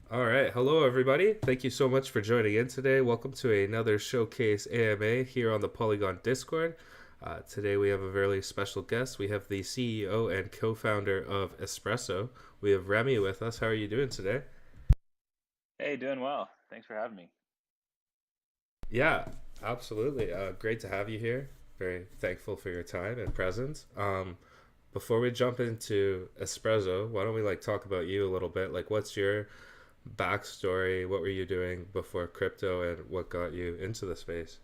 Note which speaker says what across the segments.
Speaker 1: All right. Hello, everybody. Thank you so much for joining in today. Welcome to another Showcase AMA here on the Polygon Discord. Today, we have a very special guest. We have the CEO and co founder of Espresso. We have Remy with us. How are you doing today?
Speaker 2: Hey, doing well. Thanks for having me.
Speaker 1: Yeah, absolutely. Great to have you here. Very thankful for your time and presence. Before we jump into Espresso, why don't we talk about you a little bit? What's your backstory? What were you doing before crypto, and what got you into the space?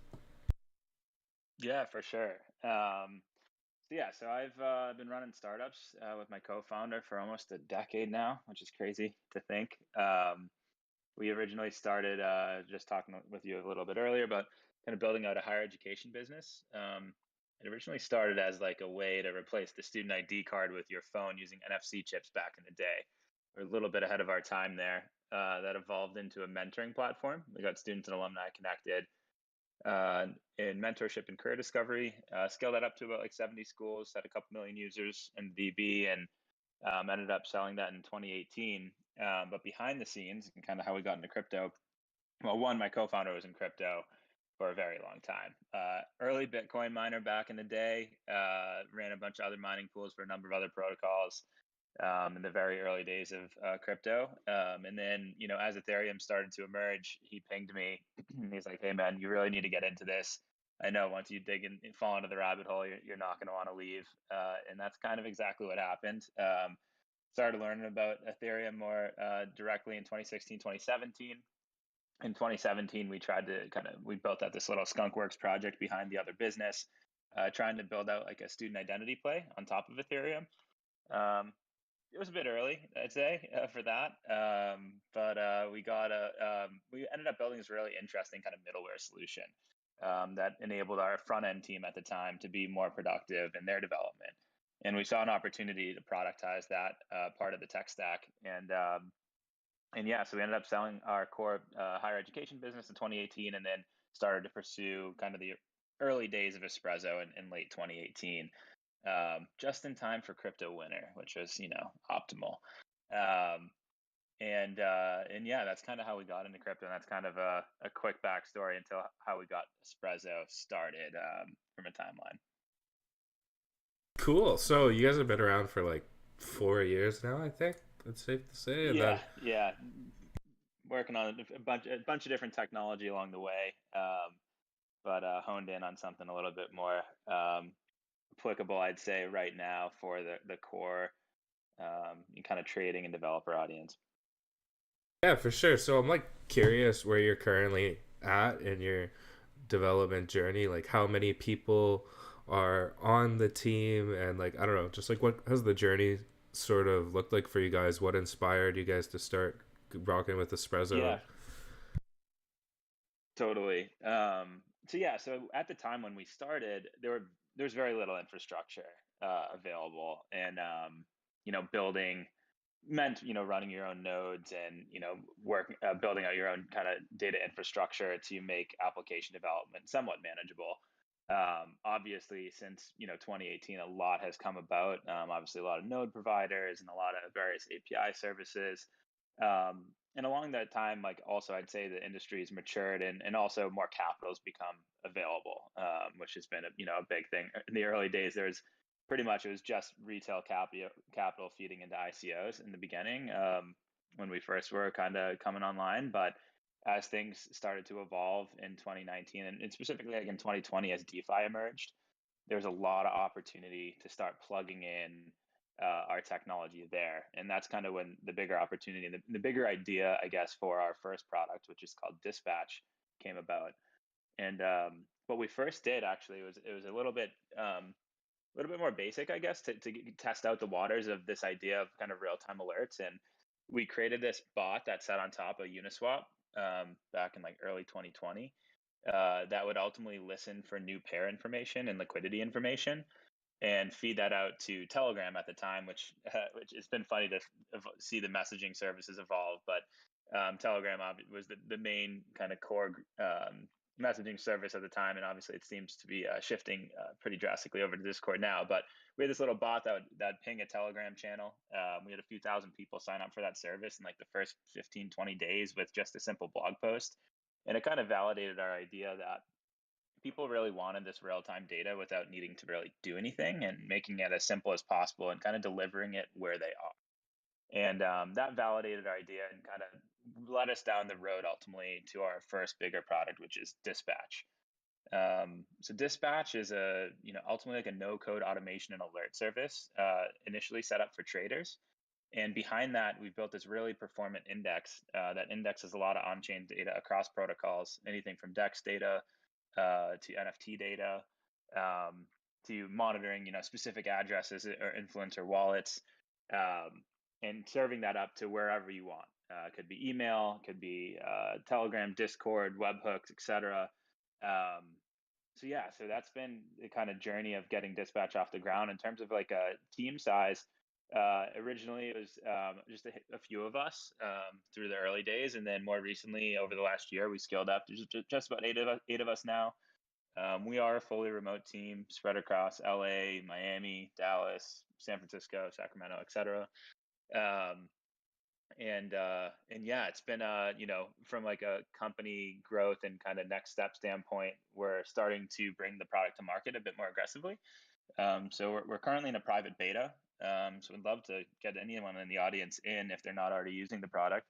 Speaker 2: Yeah, for sure. So I've been running startups with my co-founder for almost a decade now, which is crazy to think. We originally started just talking with you a little bit earlier about kind of building out a higher education business. It originally started as like a way to replace the student ID card with your phone using NFC chips back in the day. We're a little bit ahead of our time there. That evolved into a mentoring platform. We got students and alumni connected uh, in mentorship and career discovery. Scaled that up to about like 70 schools, had a couple million users in VB, and ended up selling that in 2018. But behind the scenes, and kind of how we got into crypto, well, one, my co-founder was in crypto for a very long time. Early Bitcoin miner back in the day, ran a bunch of other mining pools for a number of other protocols in the very early days of crypto. And then, as Ethereum started to emerge, he pinged me. He's like, "Hey, man, you really need to get into this. I know once you dig in and fall into the rabbit hole, you're not going to want to leave." And that's kind of exactly what happened. Started learning about Ethereum more directly in 2016, 2017. In 2017, we built out this little skunkworks project behind the other business, trying to build out like a student identity play on top of Ethereum. Um, it was a bit early, I'd say, for that. But we ended up building this really interesting kind of middleware solution that enabled our front end team at the time to be more productive in their development. And we saw an opportunity to productize that part of the tech stack. And yeah, so we ended up selling our core higher education business in 2018, and then started to pursue kind of the early days of Espresso in late 2018, just in time for crypto winter, which was optimal. Um, and yeah, that's kind of how we got into crypto, and that's kind of a quick backstory into how we got Espresso started from a timeline.
Speaker 1: Cool. So you guys have been around for 4 years now, I think. That's safe to say. And
Speaker 2: Yeah,
Speaker 1: then,
Speaker 2: yeah, working on a bunch of different technology along the way, but honed in on something a little bit more applicable, I'd say, right now for the core kind of trading and developer audience.
Speaker 1: yeah, for sure. So I'm curious where you're currently at in your development journey. Like how many people are on the team, and I don't know, just what has the journey sort of looked like for you guys? What inspired you guys to start rocking with Espresso?
Speaker 2: Yeah, totally. So at the time when we started, there's very little infrastructure available, and building meant running your own nodes and work building out your own kind of data infrastructure to make application development somewhat manageable. Obviously, since 2018, a lot has come about. Obviously, a lot of node providers and a lot of various API services. And along that time, like also I'd say the industry has matured, and also more capital has become available, which has been a big thing. In the early days, there's pretty much it was just retail capital feeding into ICOs in the beginning, when we first were kind of coming online. But as things started to evolve in 2019, and specifically like in 2020 as DeFi emerged, there's a lot of opportunity to start plugging in our technology there. And that's kind of when the bigger opportunity, the bigger idea, I guess, for our first product, which is called Dispatch, came about. And what we first did actually was it was a little bit more basic, I guess, to test out the waters of this idea of kind of real time alerts. And we created this bot that sat on top of Uniswap back in like early 2020, that would ultimately listen for new pair information and liquidity information and feed that out to Telegram at the time, which it's been funny to see the messaging services evolve. But Telegram was the main kind of core messaging service at the time, and obviously it seems to be shifting pretty drastically over to Discord now. But we had this little bot that ping a Telegram channel. We had a few thousand people sign up for that service in like the first 15, 20 days with just a simple blog post, and it kind of validated our idea that people really wanted this real-time data without needing to really do anything, and making it as simple as possible and kind of delivering it where they are. And that validated our idea and kind of led us down the road ultimately to our first bigger product, which is Dispatch. So Dispatch is ultimately like a no-code automation and alert service, initially set up for traders. And behind that, we've built this really performant index that indexes a lot of on-chain data across protocols, anything from DEX data to NFT data, to monitoring, specific addresses or influencer wallets, um, and serving that up to wherever you want. It could be email, could be Telegram, Discord, webhooks, etc. Um, so that's been the kind of journey of getting Dispatch off the ground. In terms of like a team size, originally it was just a few of us through the early days, and then more recently, over the last year, we scaled up to just about eight of us now. We are a fully remote team spread across LA, Miami, Dallas, San Francisco, Sacramento, etc. Um, and yeah, it's been from like a company growth and kind of next step standpoint, we're starting to bring the product to market a bit more aggressively. So we're currently in a private beta. So we'd love to get anyone in the audience in if they're not already using the product.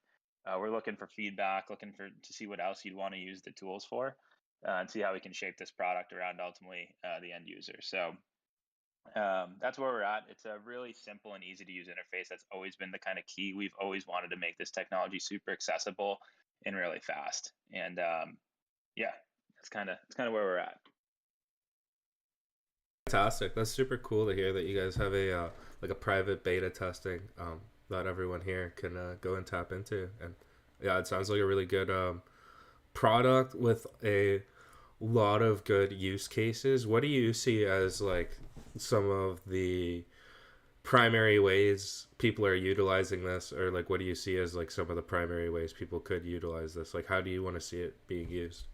Speaker 2: We're looking for feedback, looking to see what else you'd want to use the tools for, and see how we can shape this product around ultimately the end user. So that's where we're at. It's a really simple and easy to use interface. That's always been the kind of key. We've always wanted to make this technology super accessible and really fast. And yeah, that's kind of where we're at.
Speaker 1: Fantastic. That's super cool to hear that you guys have a like a private beta testing that everyone here can go and tap into. And yeah, it sounds like a really good product with a lot of good use cases. What do you see as like some of the primary ways people are utilizing this, or like what do you see as like some of the primary ways people could utilize this? Like how do you want to see it being used?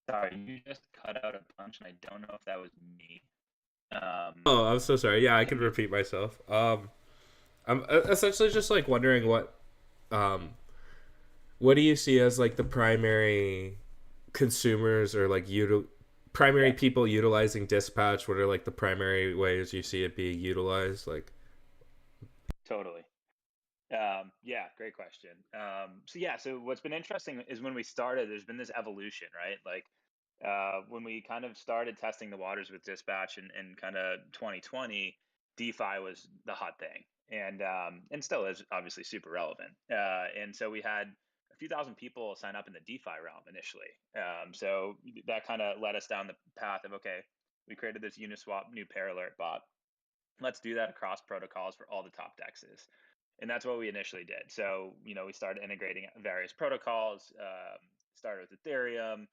Speaker 2: Sorry, you just cut out a bunch, and I don't know if that was me. Um,
Speaker 1: Oh, I'm so sorry. Yeah, I
Speaker 2: can
Speaker 1: can
Speaker 2: you?
Speaker 1: repeat myself. I'm essentially just like wondering um what do you see as like the primary consumers or like primary
Speaker 2: Yeah,
Speaker 1: people utilizing Dispatch? What are like the primary ways you see it being utilized? Like,
Speaker 2: totally. Yeah, great question. So what's been interesting is when we started, there's been this evolution, right? Like when we kind of started testing the waters with Dispatch in kind of 2020, DeFi was the hot thing, and still is obviously super relevant. And so we had a few thousand people sign up in the DeFi realm initially. So that kind of led us down the path of, okay, we created this Uniswap new pair alert bot. Let's do that across protocols for all the top dexes. And that's what we initially did. So, we started integrating various protocols, started with Ethereum,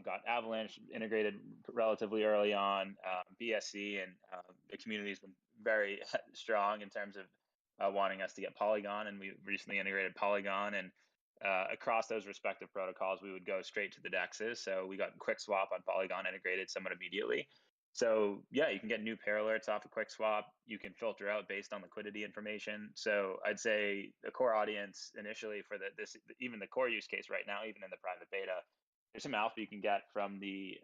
Speaker 2: got Avalanche integrated relatively early on, BSC, and the community has been very strong in terms of wanting us to get Polygon. And we recently integrated Polygon. And across those respective protocols, we would go straight to the dexes. So we got QuickSwap on Polygon integrated somewhat immediately. So yeah, you can get new pair alerts off of QuickSwap. You can filter out based on liquidity information. So I'd say the core audience initially for this, even the core use case right now, even in the private beta, there's some alpha you can get from the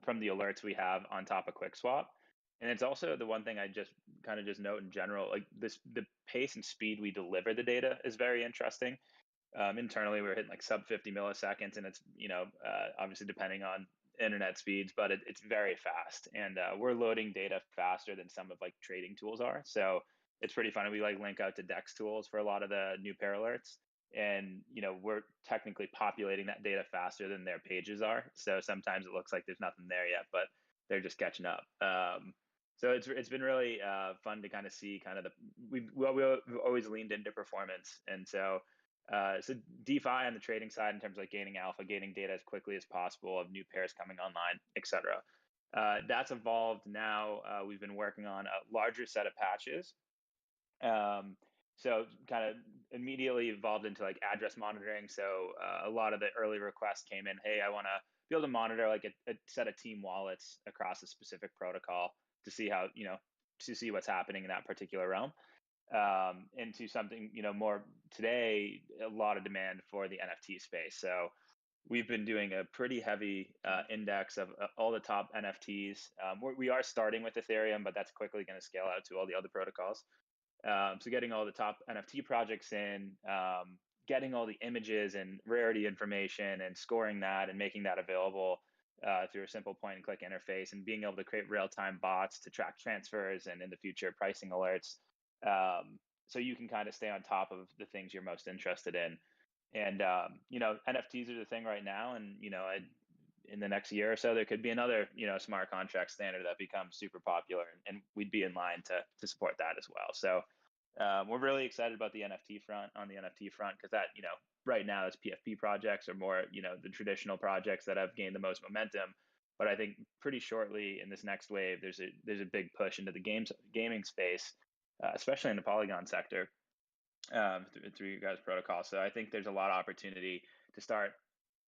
Speaker 2: alerts we have on top of QuickSwap. And it's also the one thing I just note in general, like the pace and speed we deliver the data is very interesting. Internally, we're hitting like sub 50 milliseconds, and it's obviously depending on internet speeds, but it's very fast, and we're loading data faster than some of like trading tools are. So it's pretty funny. We like link out to Dex tools for a lot of the new pair alerts, and we're technically populating that data faster than their pages are. So sometimes it looks like there's nothing there yet, but they're just catching up. So it's been really fun to kind of see kind of we've always leaned into performance, and so DeFi on the trading side in terms of like gaining alpha, gaining data as quickly as possible of new pairs coming online, etc. That's evolved now. We've been working on a larger set of patches. Um, So kind of immediately evolved into like address monitoring. So a lot of the early requests came in, hey, I want to be able to monitor like a set of team wallets across a specific protocol to see how, to see what's happening in that particular realm. Into something, more today, a lot of demand for the NFT space. So we've been doing a pretty heavy index of all the top NFTs. We are starting with Ethereum, but that's quickly going to scale out to all the other protocols. So getting all the top NFT projects in, getting all the images and rarity information and scoring that and making that available through a simple point and click interface, and being able to create real-time bots to track transfers and in the future pricing alerts. So you can kind of stay on top of the things you're most interested in. And NFTs are the thing right now, and in the next year or so, there could be another smart contract standard that becomes super popular, and we'd be in line to support that as well. So we're really excited about the NFT front on the NFT front, because that right now it's PFP projects or more the traditional projects that have gained the most momentum. But I think pretty shortly in this next wave, there's a big push into the gaming space, especially in the Polygon sector, through your guys' protocol. So I think there's a lot of opportunity to start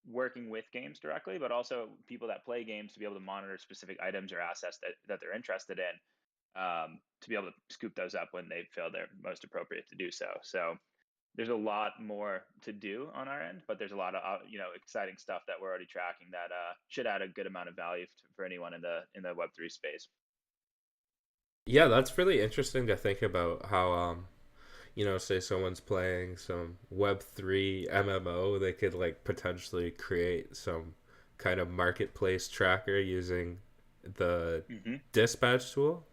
Speaker 2: working with games directly, but also people that play games to be able to monitor specific items or assets that they're interested in, to be able to scoop those up when they feel they're most appropriate to do so. So there's a lot more to do on our end, but there's a lot of exciting stuff that we're already tracking that should add a good amount of value for anyone in the Web3 space.
Speaker 1: Yeah, that's really interesting to think about how say someone's playing some Web3 MMO, they could like potentially create some kind of marketplace tracker using the
Speaker 2: Hmm.
Speaker 1: dispatch tool.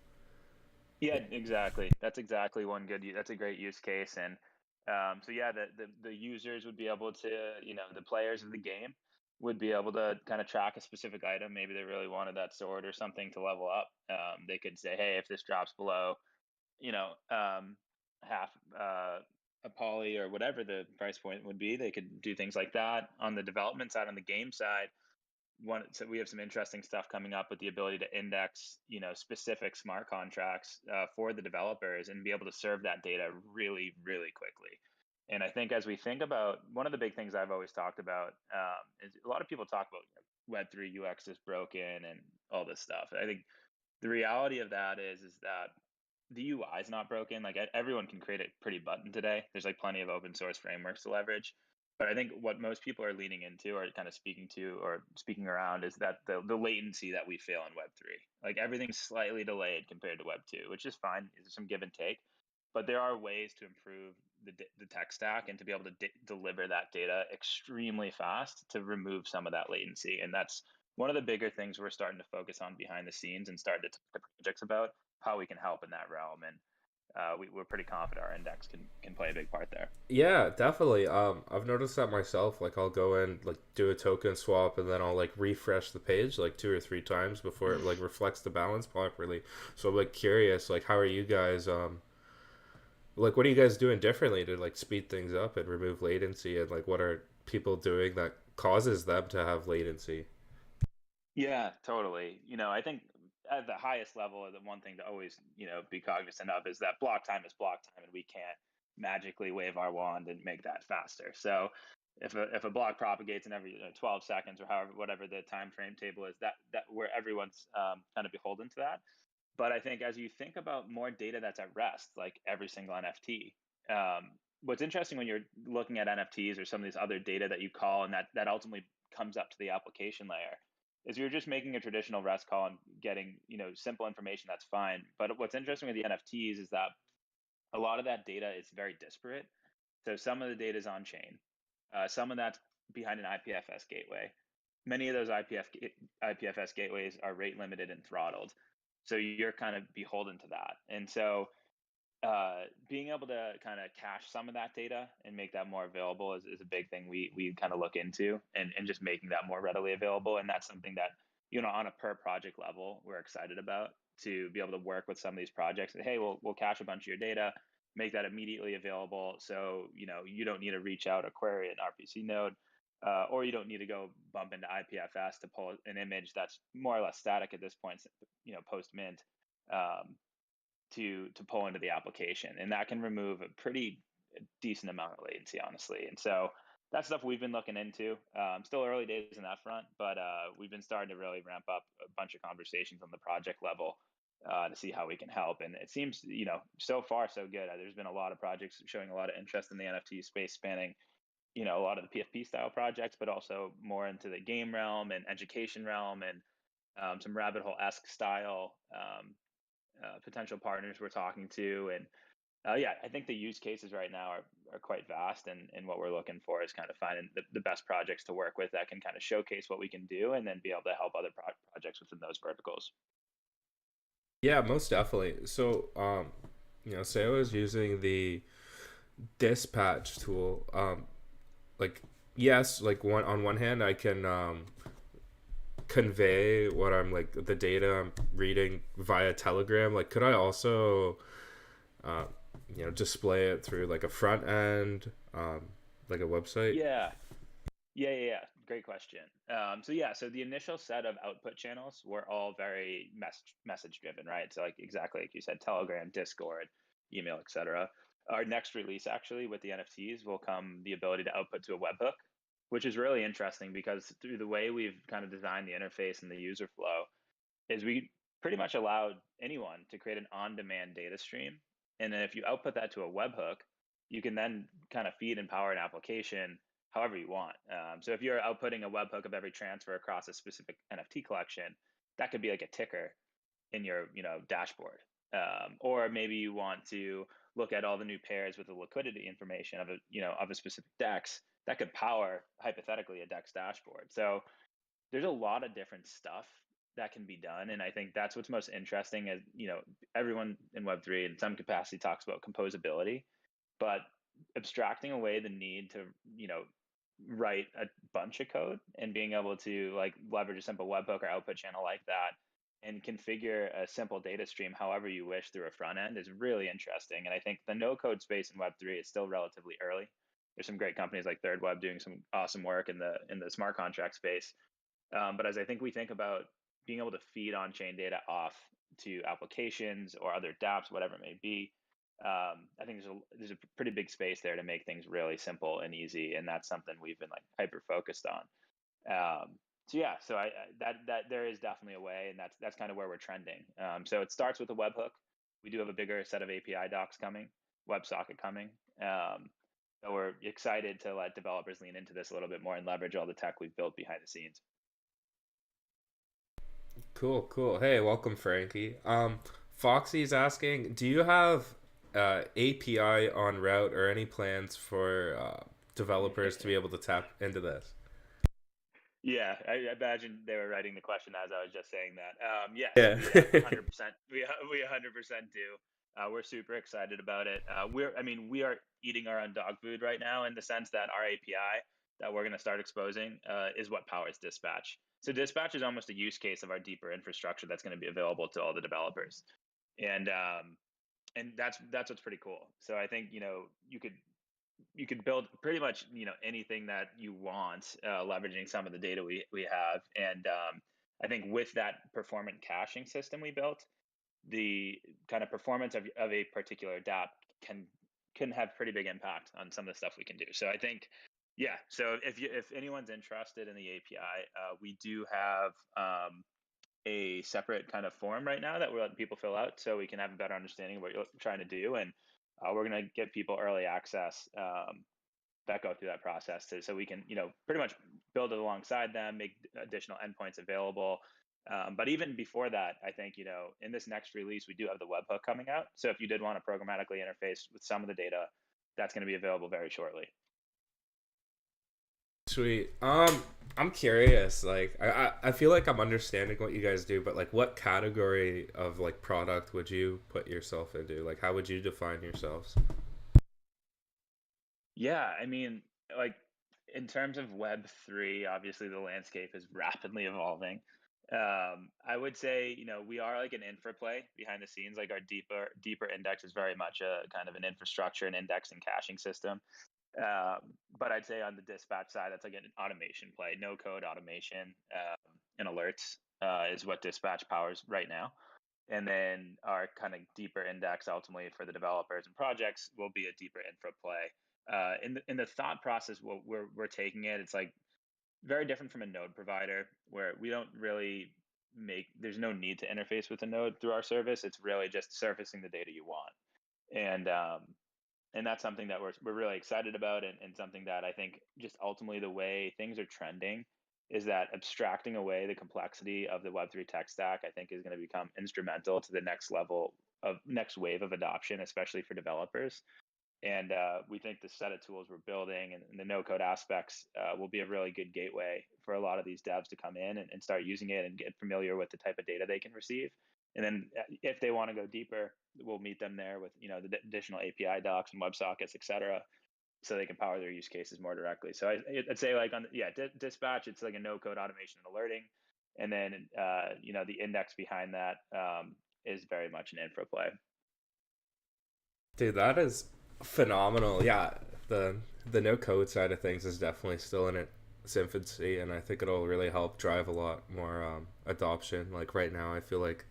Speaker 2: Yeah, exactly. That's exactly one good. That's a great use case, and so yeah, the users would be able to, the players of the game would be able to kind of track a specific item. Maybe they really wanted that sword or something to level up. They could say, hey, if this drops below, half a poly or whatever the price point would be, they could do things like that. On the development side, on the game side, so we have some interesting stuff coming up with the ability to index specific smart contracts for the developers and be able to serve that data really, really quickly. And I think as we think about, one of the big things I've always talked about, is a lot of people talk about Web3 UX is broken and all this stuff. I think the reality of that is that the UI is not broken. Like everyone can create a pretty button today. There's like plenty of open source frameworks to leverage. But I think what most people are leaning into or kind of speaking to or speaking around is that the latency that we feel in Web3. Like everything's slightly delayed compared to Web2, which is fine. There's some give and take. But there are ways to improve the tech stack and to be able to deliver that data extremely fast to remove some of that latency. And that's one of the bigger things we're starting to focus on behind the scenes and start to talk to projects about how we can help in that realm. And we're pretty confident our index can play a big part there.
Speaker 1: Yeah, definitely. I've noticed that myself. Like, I'll go in, like, do a token swap, and then I'll like refresh the page like 2 or 3 times before it like reflects the balance properly. So I'm like curious, like, how are you guys? Like, what are you guys doing differently to like speed things up and remove latency? And like, what are people doing that causes them to have latency?
Speaker 2: Yeah, totally. I think at the highest level, the one thing to always, be cognizant of is that block time is block time, and we can't magically wave our wand and make that faster. So if a block propagates in every 12 seconds or however whatever the time frame table is, that where everyone's kind of beholden to that. But I think as you think about more data that's at rest, like every single NFT, what's interesting when you're looking at NFTs or some of these other data that you call and that ultimately comes up to the application layer, is you're just making a traditional REST call and getting simple information. That's fine. But what's interesting with the NFTs is that a lot of that data is very disparate. So some of the data is on chain, some of that's behind an IPFS gateway. Many of those IPFS gateways are rate limited and throttled. So you're kind of beholden to that. And so being able to kind of cache some of that data and make that more available is a big thing we kind of look into, and just making that more readily available. And that's something that, on a per project level, we're excited about, to be able to work with some of these projects that, hey, we'll cache a bunch of your data, make that immediately available. So, you don't need to reach out or query an RPC node, or you don't need to go bump into IPFS to pull an image that's more or less static at this point, post mint. Um, to pull into the application, and that can remove a pretty decent amount of latency, honestly. And so that's stuff we've been looking into. Still early days in that front, but we've been starting to really ramp up a bunch of conversations on the project level to see how we can help. And it seems, so far so good. There's been a lot of projects showing a lot of interest in the NFT space, spanning, a lot of the PFP style projects, but also more into the game realm and education realm, and some rabbit hole esque style potential partners we're talking to. And yeah, I think the use cases right now are quite vast, and what we're looking for is kind of finding the best projects to work with that can kind of showcase what we can do, and then be able to help other projects within those verticals.
Speaker 1: Yeah, most definitely. So, say I was using the dispatch tool. Like, yes, like on one hand, I can convey what I'm like the data I'm reading via Telegram. Like, could I also, uh, display it through like a front end, like a website?
Speaker 2: Yeah, yeah. Great question. So yeah, so the initial set of output channels were all very message driven, right? So like exactly like you said, Telegram, Discord, email, etc. Our next release, actually, with the NFTs, will come the ability to output to a webhook, which is really interesting because through the way we've kind of designed the interface and the user flow, is we pretty much allowed anyone to create an on-demand data stream, and then if you output that to a webhook, you can then kind of feed and power an application however you want. So if you're outputting a webhook of every transfer across a specific NFT collection, that could be like a ticker in your dashboard, or maybe you want to look at all the new pairs with the liquidity information of a specific dex that could power hypothetically a dex dashboard. So there's a lot of different stuff that can be done, and I think that's what's most interesting. Is everyone in Web3 in some capacity talks about composability, but abstracting away the need to write a bunch of code, and being able to like leverage a simple webhook or output channel like that, and configure a simple data stream however you wish through a front end, is really interesting. And I think the no code space in Web3 is still relatively early. There's some great companies like Third Web doing some awesome work in the smart contract space, but as I think we think about being able to feed on-chain data off to applications or other dApps, whatever it may be, I think there's a pretty big space there to make things really simple and easy, and that's something we've been like hyper focused on. So yeah, so that there is definitely a way, and that's kind of where we're trending. So it starts with a webhook. We do have a bigger set of API docs coming, WebSocket coming. So we're excited to let developers lean into this a little bit more and leverage all the tech we've built behind the scenes.
Speaker 1: Cool, cool. Hey, welcome, Frankie. Foxy's asking, do you have API on route or any plans for developers to be able to tap into this?
Speaker 2: Yeah, I imagine they were writing the question as I was just saying that. Yes,
Speaker 1: Yeah.
Speaker 2: we 100%. We 100% do. We're super excited about it. I mean, we are eating our own dog food right now, in the sense that our API that we're going to start exposing is what powers Dispatch. So Dispatch is almost a use case of our deeper infrastructure that's going to be available to all the developers, and that's what's pretty cool. So I think you could build pretty much anything that you want, leveraging some of the data we have. And I think with that performant caching system we built, the kind of performance of a particular dApp can have pretty big impact on some of the stuff we can do. So I think, yeah, so if anyone's interested in the API, we do have a separate kind of form right now that we're letting people fill out, so we can have a better understanding of what you're trying to do. And we're going to give people early access that go through that process so we can pretty much build it alongside them, make additional endpoints available. But even before that, I think in this next release we do have the webhook coming out, so if you did want to programmatically interface with some of the data, that's going to be available very shortly.
Speaker 1: Sweet. I'm curious. Like, I feel like I'm understanding what you guys do, but like, what category of like product would you put yourself into? Like, how would you define yourselves?
Speaker 2: Yeah, I mean, like in terms of Web3, obviously the landscape is rapidly evolving. I would say, we are like an infra play behind the scenes. Like our deeper index is very much a kind of an infrastructure and index and caching system. But I'd say on the dispatch side, that's like an automation play, no code automation, and alerts is what dispatch powers right now. and then our kind of deeper index ultimately for the developers and projects will be a deeper infra play. In the thought process, what we're taking it, it's like very different from a node provider where we don't really there's no need to interface with a node through our service. It's really just surfacing the data you want. And that's something that we're really excited about, and something that I think just ultimately the way things are trending is that abstracting away the complexity of the Web3 tech stack, I think, is going to become instrumental to the next wave of adoption, especially for developers. And we think the set of tools we're building and the no code aspects will be a really good gateway for a lot of these devs to come in and start using it and get familiar with the type of data they can receive. And then if they want to go deeper, we'll meet them there with the additional API docs and WebSockets, et cetera, so they can power their use cases more directly. So I'd say like dispatch, it's like a no code automation and alerting, and then the index behind that is very much an infra play.
Speaker 1: Dude, that is phenomenal. Yeah, the the no code side of things is definitely still in its infancy, and I think it'll really help drive a lot more adoption. Like right now, I feel like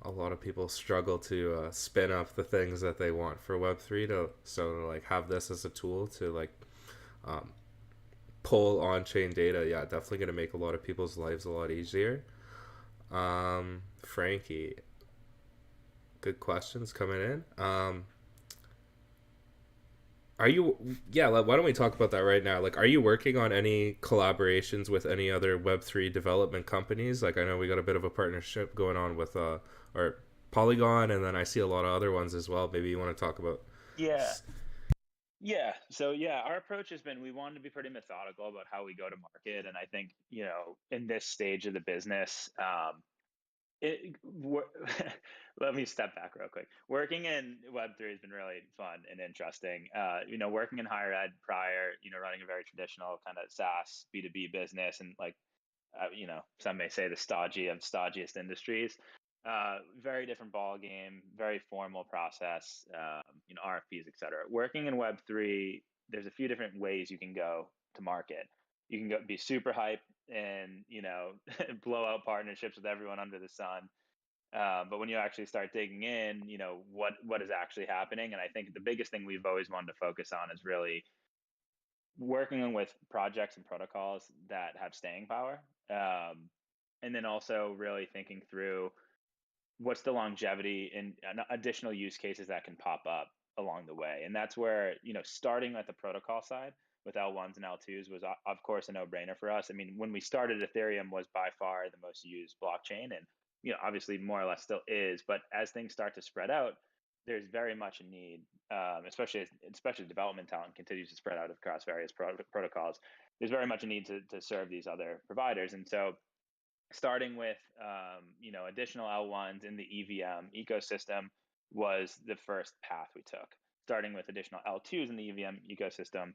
Speaker 1: a lot of people struggle to spin up the things that they want for Web3 to like have this as a tool to like um, pull on chain data. Yeah, definitely gonna make a lot of people's lives a lot easier. Frankie, good questions coming in. Are you, yeah, like, why don't we talk about that right now? Like, are you working on any collaborations with any other Web3 development companies? Like, I know we got a bit of a partnership going on with or Polygon, and then I see a lot of other ones as well. Maybe you want to talk about.
Speaker 2: Yeah. Yeah. So yeah, our approach has been we wanted to be pretty methodical about how we go to market, and I think in this stage of the business, it wor- let me step back real quick. Working in Web3 has been really fun and interesting. Working in higher ed prior, running a very traditional kind of SaaS B2B business, and like some may say the stodgy of stodgiest industries. Very different ball game, very formal process, RFPs, et cetera. Working in Web3, there's a few different ways you can go to market. You can go be super hype and blow out partnerships with everyone under the sun. But when you actually start digging in, what is actually happening. And I think the biggest thing we've always wanted to focus on is really working with projects and protocols that have staying power. And then also really thinking through what's the longevity and additional use cases that can pop up along the way. And that's where, starting at the protocol side with L1s and L2s was, of course, a no brainer for us. I mean, when we started, Ethereum was by far the most used blockchain, and, obviously more or less still is. But as things start to spread out, there's very much a need, especially development talent continues to spread out across various protocols. There's very much a need to serve these other providers. And so starting with additional L1s in the EVM ecosystem was the first path we took. Starting with additional L2s in the EVM ecosystem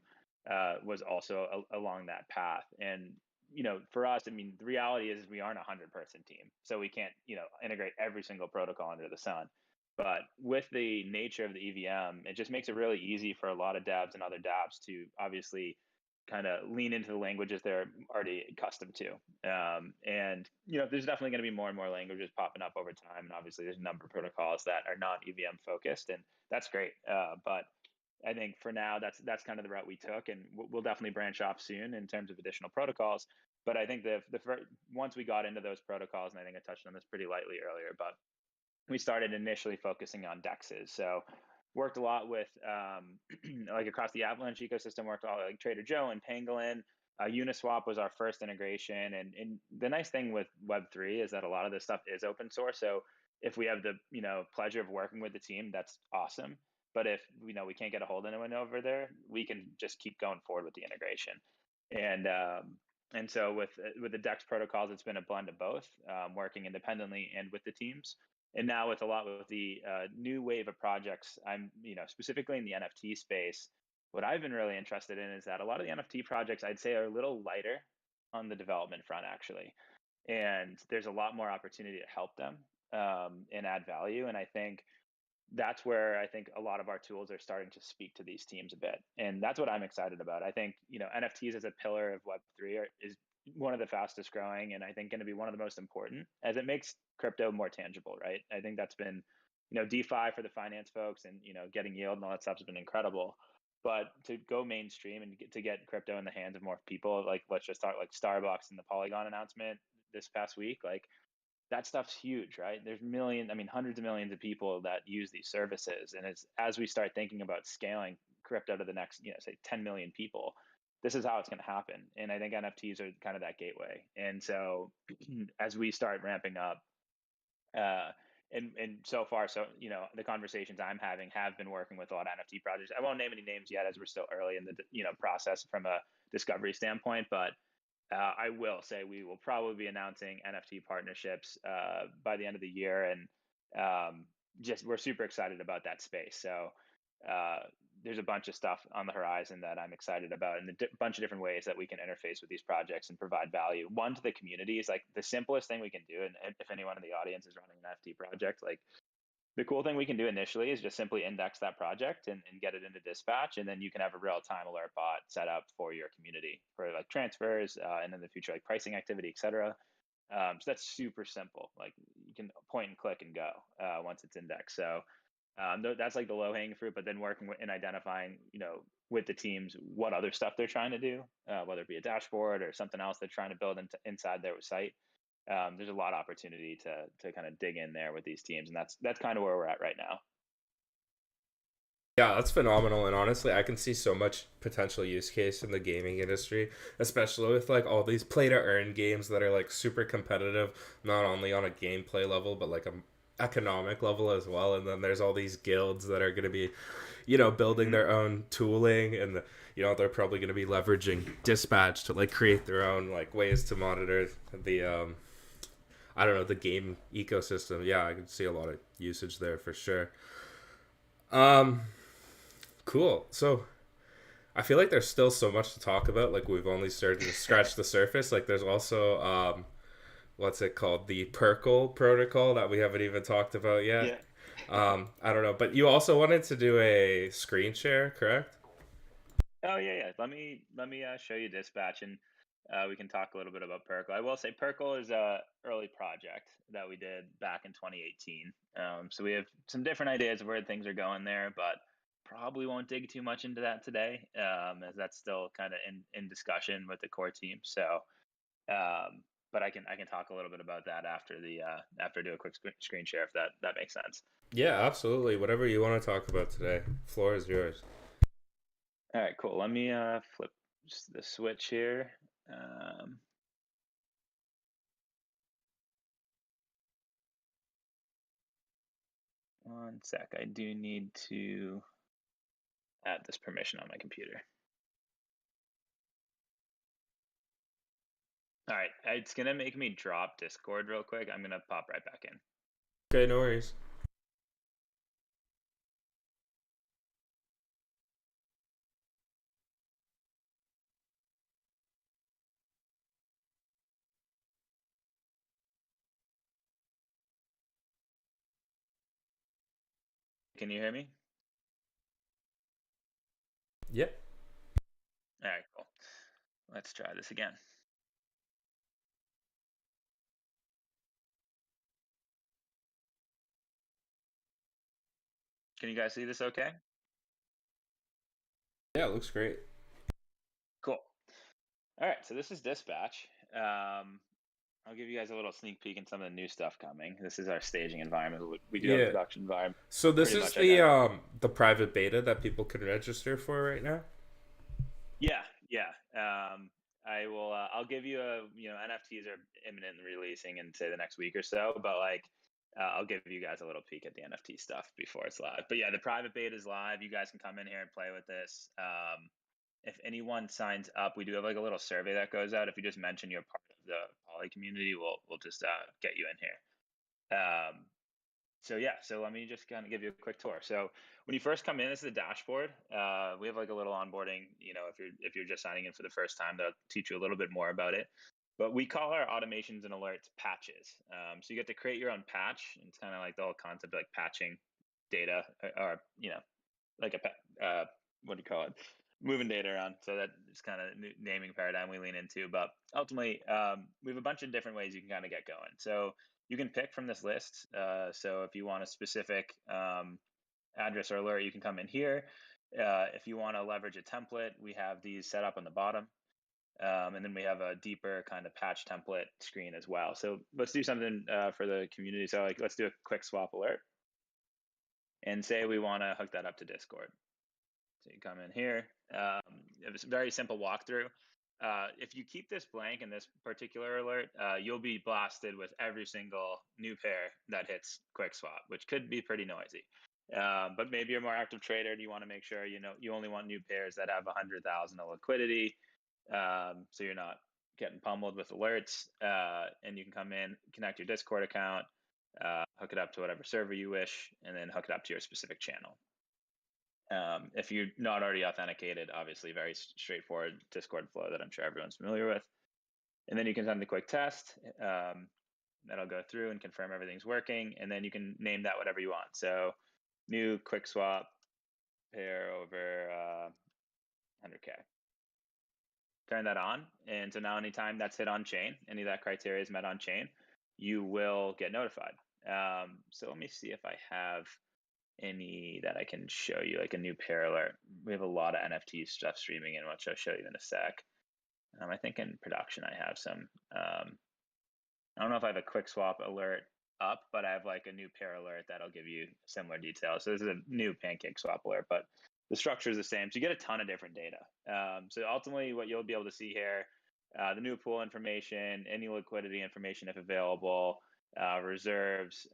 Speaker 2: was also along that path. And for us, I mean, the reality is we aren't a 100-person team, so we can't integrate every single protocol under the sun. But with the nature of the EVM, it just makes it really easy for a lot of devs and other dApps to obviously kind of lean into the languages they're already accustomed to. And there's definitely going to be more and more languages popping up over time. And obviously, there's a number of protocols that are not EVM focused, and that's great. But I think for now, that's kind of the route we took, and we'll definitely branch off soon in terms of additional protocols. But I think once we got into those protocols, and I think I touched on this pretty lightly earlier, but we started initially focusing on dexes. So worked a lot with like across the Avalanche ecosystem, worked all like Trader Joe and Pangolin. Uniswap was our first integration, and the nice thing with Web3 is that a lot of this stuff is open source. So if we have the pleasure of working with the team, that's awesome. But if we can't get a hold of anyone over there, we can just keep going forward with the integration. And so with the Dex protocols, it's been a blend of both, working independently and with the teams. And now with the new wave of projects, I'm specifically in the NFT space. What I've been really interested in is that a lot of the NFT projects, I'd say, are a little lighter on the development front, actually, and there's a lot more opportunity to help them and add value. And I think that's where I think a lot of our tools are starting to speak to these teams a bit, and that's what I'm excited about. I think NFTs as a pillar of Web3 is one of the fastest growing, and I think going to be one of the most important as it makes crypto more tangible, right? I think that's been, DeFi for the finance folks and, getting yield and all that stuff has been incredible. But to go mainstream and to get crypto in the hands of more people, like let's just talk like Starbucks and the Polygon announcement this past week, like that stuff's huge, right? There's millions, I mean, hundreds of millions of people that use these services. And it's as we start thinking about scaling crypto to the next, say 10 million people, this is how it's going to happen. And I think NFTs are kind of that gateway. And so as we start ramping up, uh, and so far, so the conversations I'm having have been working with a lot of NFT projects. I won't name any names yet, as we're still early in the process from a discovery standpoint. But I will say we will probably be announcing NFT partnerships by the end of the year, and just we're super excited about that space. So uh, there's a bunch of stuff on the horizon that I'm excited about, and a bunch of different ways that we can interface with these projects and provide value. One, to the community is like the simplest thing we can do, and if anyone in the audience is running an NFT project, like the cool thing we can do initially is just simply index that project and get it into dispatch, and then you can have a real-time alert bot set up for your community for like transfers and in the future like pricing activity, etc. So that's super simple. Like you can point and click and go once it's indexed. So that's like the low hanging fruit. But then working and identifying, with the teams what other stuff they're trying to do, whether it be a dashboard or something else they're trying to build inside their site. There's a lot of opportunity to kind of dig in there with these teams, and that's kind of where we're at right now.
Speaker 1: Yeah, that's phenomenal. And honestly, I can see so much potential use case in the gaming industry, especially with like all these play to earn games that are like super competitive, not only on a gameplay level, but like a economic level as well. And then there's all these guilds that are going to be, building
Speaker 2: Mm-hmm.
Speaker 1: their own tooling, and they're probably going to be leveraging dispatch to like create their own like ways to monitor the I don't know, the game ecosystem. Yeah, I can see a lot of usage there for sure. um Cool. So I feel like there's still so much to talk about. Like we've only started to scratch the surface. Like there's also what's it called? The Perkle protocol that we haven't even talked about yet.
Speaker 2: Yeah.
Speaker 1: I don't know. But you also wanted to do a screen share, correct?
Speaker 2: Oh yeah, yeah. Let me show you dispatch, and we can talk a little bit about Perkle. I will say Perkle is a early project that we did back in 2018. So we have some different ideas of where things are going there, but probably won't dig too much into that today, as that's still kind of in discussion with the core team. So, but I can talk a little bit about that after after I do a quick screen share if that makes sense.
Speaker 1: Yeah, absolutely. Whatever you want to talk about today. Floor is yours.
Speaker 2: All right, cool. Let me flip the switch here. Um, One sec. I do need to add this permission on my computer. All right, it's gonna make me drop Discord real quick. I'm gonna pop right back in.
Speaker 1: Okay, no worries.
Speaker 2: Can you hear me?
Speaker 1: Yep.
Speaker 2: All right, cool. Let's try this again. Can you guys see this okay?
Speaker 1: Yeah, it looks great.
Speaker 2: Cool. All right, so this is dispatch. I'll give you guys a little sneak peek in some of the new stuff coming. This is our staging environment. We do have a
Speaker 1: Yeah.
Speaker 2: production environment
Speaker 1: So this
Speaker 2: pretty
Speaker 1: is
Speaker 2: much identical.
Speaker 1: the private beta that people can register for right now.
Speaker 2: Yeah, yeah. I will. I'll give you a. NFTs are imminent in releasing in say the next week or so, but like, I'll give you guys a little peek at the NFT stuff before it's live. But yeah, the private beta is live. You guys can come in here and play with this. If anyone signs up, we do have like a little survey that goes out. If you just mention you're part of the Poly community, we'll just get you in here. Um, so yeah, so let me just kind of give you a quick tour. So when you first come in, this is the dashboard. We have like a little onboarding. If you're just signing in for the first time, they'll teach you a little bit more about it. But we call our automations and alerts patches. So you get to create your own patch. It's kind of like the whole concept of like patching data, or like a what do you call it? moving data around. So that is kind of naming paradigm we lean into. But ultimately, we have a bunch of different ways you can kind of get going. So you can pick from this list. So if you want a specific address or alert, you can come in here. If you want to leverage a template, we have these set up on the bottom. And then we have a deeper kind of patch template screen as well. So let's do something for the community. So like, let's do a quick swap alert and say we want to hook that up to Discord. So you come in here. It's a very simple walkthrough. If you keep this blank in this particular alert, you'll be blasted with every single new pair that hits quick swap, which could be pretty noisy. But maybe you're a more active trader and you want to make sure you only want new pairs that have 100,000 of liquidity, so you're not getting pummeled with alerts. And you can come in, connect your Discord account, hook it up to whatever server you wish, and then hook it up to your specific channel. If you're not already authenticated, obviously very straightforward Discord flow that I'm sure everyone's familiar with. And then you can send the quick test. That'll go through and confirm everything's working. And then you can name that whatever you want. So new quick swap pair over 100K. Turn that on. And so now anytime that's hit on chain, any of that criteria is met on chain, you will get notified. So let me see if I have any that I can show you, like a new pair alert. We have a lot of NFT stuff streaming in, which I'll show you in a sec. I think in production I have some. I don't know if I have a quick swap alert up, but I have like a new pair alert that'll give you similar details. So this is a new pancake swap alert, but the structure is the same. So you get a ton of different data. So ultimately what you'll be able to see here, the new pool information, any liquidity information if available, reserves,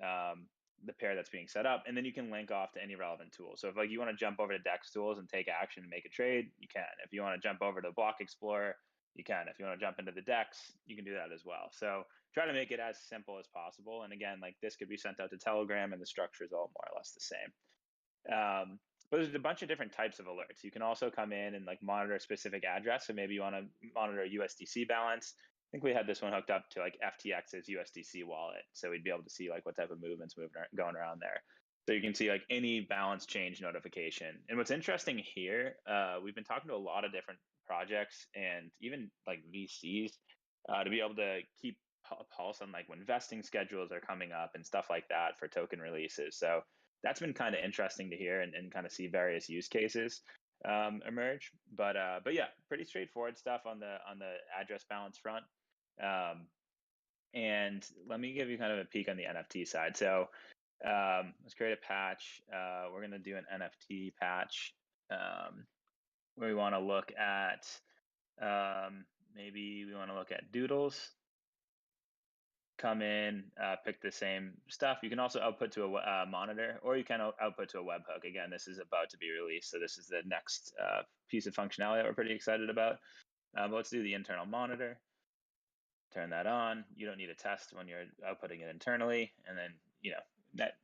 Speaker 2: the pair that's being set up, and then you can link off to any relevant tool. So if like you want to jump over to DEX tools and take action and make a trade, you can. If you want to jump over to Block Explorer, you can. If you want to jump into the DEX, you can do that as well. So try to make it as simple as possible. And again, like this could be sent out to Telegram and the structure is all more or less the same. But there's a bunch of different types of alerts. You can also come in and like monitor a specific address. So maybe you want to monitor a USDC balance. I think we had this one hooked up to like FTX's USDC wallet. So we'd be able to see like what type of movements going around there. So you can see like any balance change notification. And what's interesting here, we've been talking to a lot of different projects and even like VCs to be able to keep a pulse on like when vesting schedules are coming up and stuff like that for token releases. So that's been kind of interesting to hear and kind of see various use cases emerge. But yeah, pretty straightforward stuff on the address balance front. And let me give you kind of a peek on the NFT side. So let's create a patch. We're going to do an NFT patch where we want to look at, maybe we want to look at doodles. Come in, pick the same stuff. You can also output to a monitor, or you can output to a webhook. Again, this is about to be released, so this is the next piece of functionality that we're pretty excited about. But let's do the internal monitor. Turn that on. You don't need a test when you're outputting it internally. And then,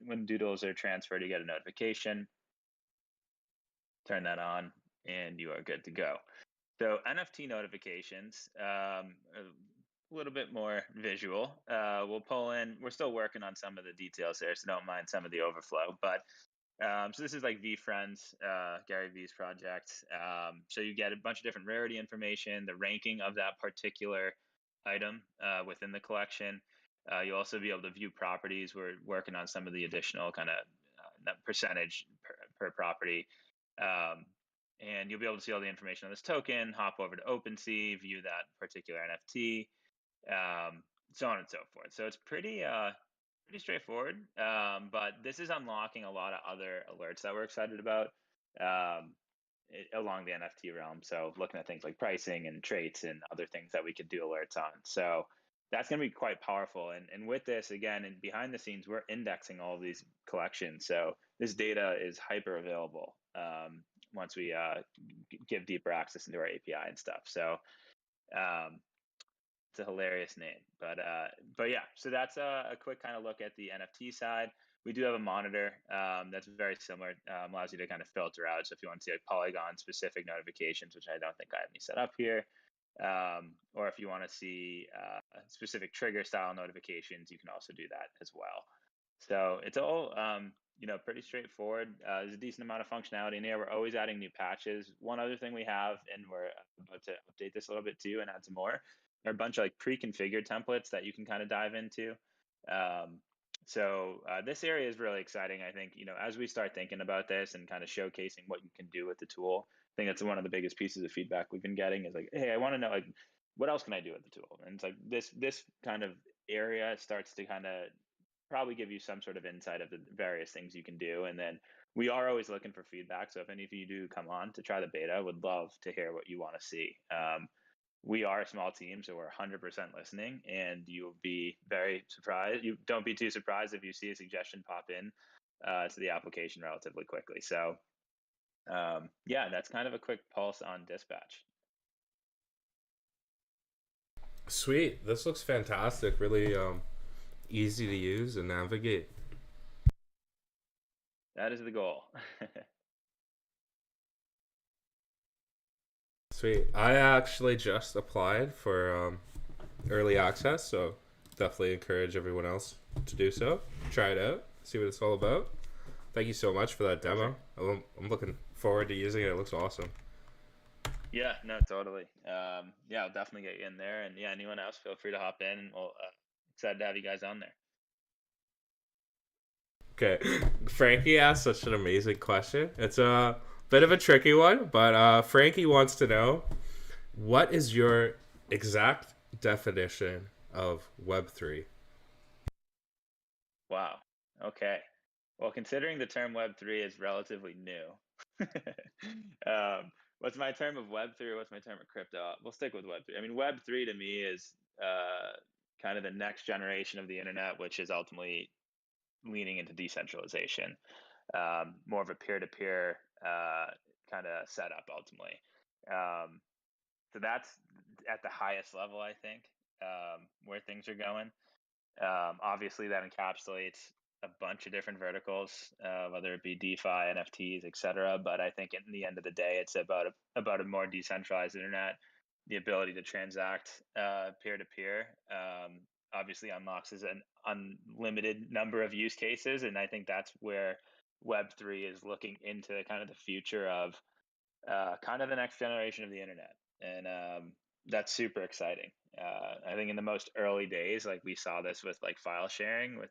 Speaker 2: when doodles are transferred, you get a notification. Turn that on, and you are good to go. So NFT notifications, a little bit more visual. We'll pull in, we're still working on some of the details there, so don't mind some of the overflow. But so this is like VFriends, Gary V's project. So you get a bunch of different rarity information, the ranking of that particular item within the collection. You'll also be able to view properties. We're working on some of the additional kind of that percentage per property. And you'll be able to see all the information on this token, hop over to OpenSea, view that particular NFT, so on and so forth. So it's pretty straightforward, but this is unlocking a lot of other alerts that we're excited about along the NFT realm. So looking at things like pricing and traits and other things that we could do alerts on. So that's going to be quite powerful. And with this, again, and behind the scenes, we're indexing all of these collections. So this data is hyper available once we give deeper access into our API and stuff. So it's a hilarious name, but yeah, so that's a quick kind of look at the NFT side. We do have a monitor that's very similar, allows you to kind of filter out. So if you want to see like Polygon specific notifications, which I don't think I have any set up here, or if you want to see specific trigger style notifications, you can also do that as well. So it's all pretty straightforward. There's a decent amount of functionality in here. We're always adding new patches. One other thing we have, and we're about to update this a little bit too and add some more, are a bunch of like pre-configured templates that you can kind of dive into. Um, this area is really exciting. I think, as we start thinking about this and kind of showcasing what you can do with the tool, I think that's one of the biggest pieces of feedback we've been getting is like, hey, I want to know like what else can I do with the tool? And it's like this kind of area starts to kind of probably give you some sort of insight of the various things you can do. And then we are always looking for feedback. So if any of you do come on to try the beta, I would love to hear what you want to see. We are a small team, so we're 100% listening, and you'll be very surprised. You don't be too surprised if you see a suggestion pop in to the application relatively quickly. So yeah, that's kind of a quick pulse on dispatch.
Speaker 1: Sweet. This looks fantastic. Really easy to use and navigate.
Speaker 2: That is the goal.
Speaker 1: Sweet. I actually just applied for early access, so definitely encourage everyone else to do so. Try it out, see what it's all about. Thank you so much for that demo. I'm looking forward to using it. It looks awesome.
Speaker 2: Yeah, no, totally. Yeah, I'll definitely get you in there. And yeah, anyone else, feel free to hop in. And we'll excited to have you guys on there.
Speaker 1: Okay, Frankie asked such an amazing question. It's a bit of a tricky one, but Frankie wants to know, what is your exact definition of Web3?
Speaker 2: Wow. Okay. Well, considering the term Web3 is relatively new, what's my term of Web3 or what's my term of crypto? We'll stick with Web3. I mean, Web3 to me is kind of the next generation of the internet, which is ultimately leaning into decentralization, more of a peer-to-peer kind of setup ultimately. Um, so that's at the highest level, I think, where things are going. Obviously, that encapsulates a bunch of different verticals, whether it be DeFi, NFTs, etc. But I think in the end of the day, it's about a more decentralized internet. The ability to transact peer to peer obviously unlocks an unlimited number of use cases, and I think that's where Web3 is looking into kind of the future of kind of the next generation of the internet, and that's super exciting. I think in the most early days, like we saw this with like file sharing with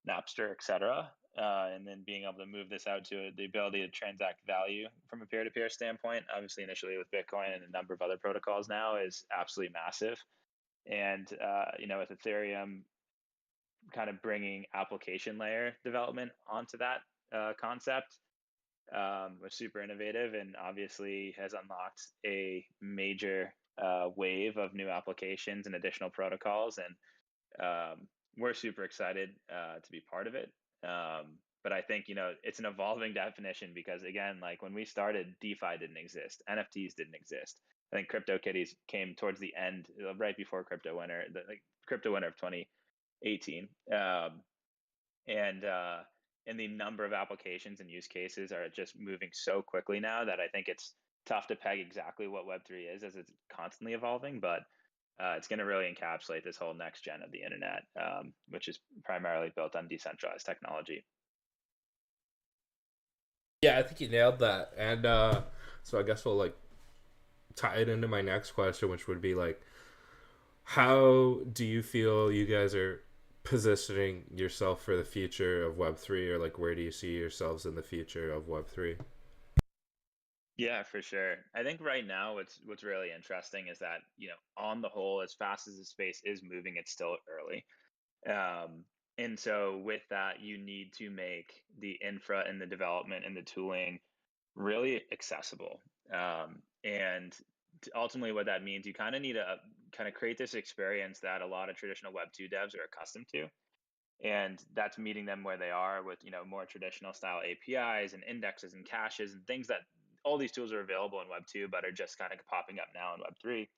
Speaker 2: Napster, etc., and then being able to move this out to the ability to transact value from a peer-to-peer standpoint. Obviously, initially with Bitcoin and a number of other protocols now is absolutely massive. And with Ethereum, kind of bringing application layer development onto that concept was super innovative and obviously has unlocked a major wave of new applications and additional protocols. And we're super excited to be part of it. But I think, it's an evolving definition because, again, like when we started, DeFi didn't exist, NFTs didn't exist. I think CryptoKitties came towards the end, right before Crypto Winter, Crypto Winter of 2018. And the number of applications and use cases are just moving so quickly now that I think it's tough to peg exactly what Web3 is as it's constantly evolving, but it's going to really encapsulate this whole next gen of the internet, which is primarily built on decentralized technology.
Speaker 1: Yeah, I think you nailed that. And so I guess we'll like tie it into my next question, which would be like, how do you feel you guys are positioning yourself for the future of Web3, or like where do you see yourselves in the future of Web3?
Speaker 2: Yeah, for sure. I think right now what's really interesting is that, on the whole, as fast as the space is moving, it's still early. And so with that, you need to make the infra and the development and the tooling really accessible. And ultimately what that means, you kind of need to kind of create this experience that a lot of traditional Web 2 devs are accustomed to. And that's meeting them where they are with, more traditional style APIs and indexes and caches and things that all these tools are available in Web 2, but are just kind of popping up now in Web 3.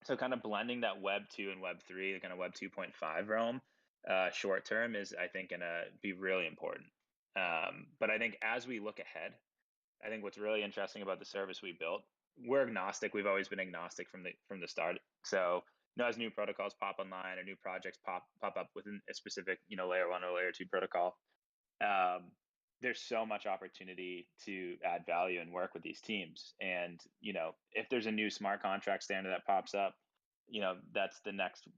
Speaker 2: So kind of blending that Web 2 and Web 3, the kind of Web 2.5 realm, short term is, I think, going to be really important. But I think as we look ahead, I think what's really interesting about the service we built, we're agnostic. We've always been agnostic from the start. So as new protocols pop online or new projects pop up within a specific, layer one or layer two protocol, um, there's so much opportunity to add value and work with these teams. And, if there's a new smart contract standard that pops up, that's the next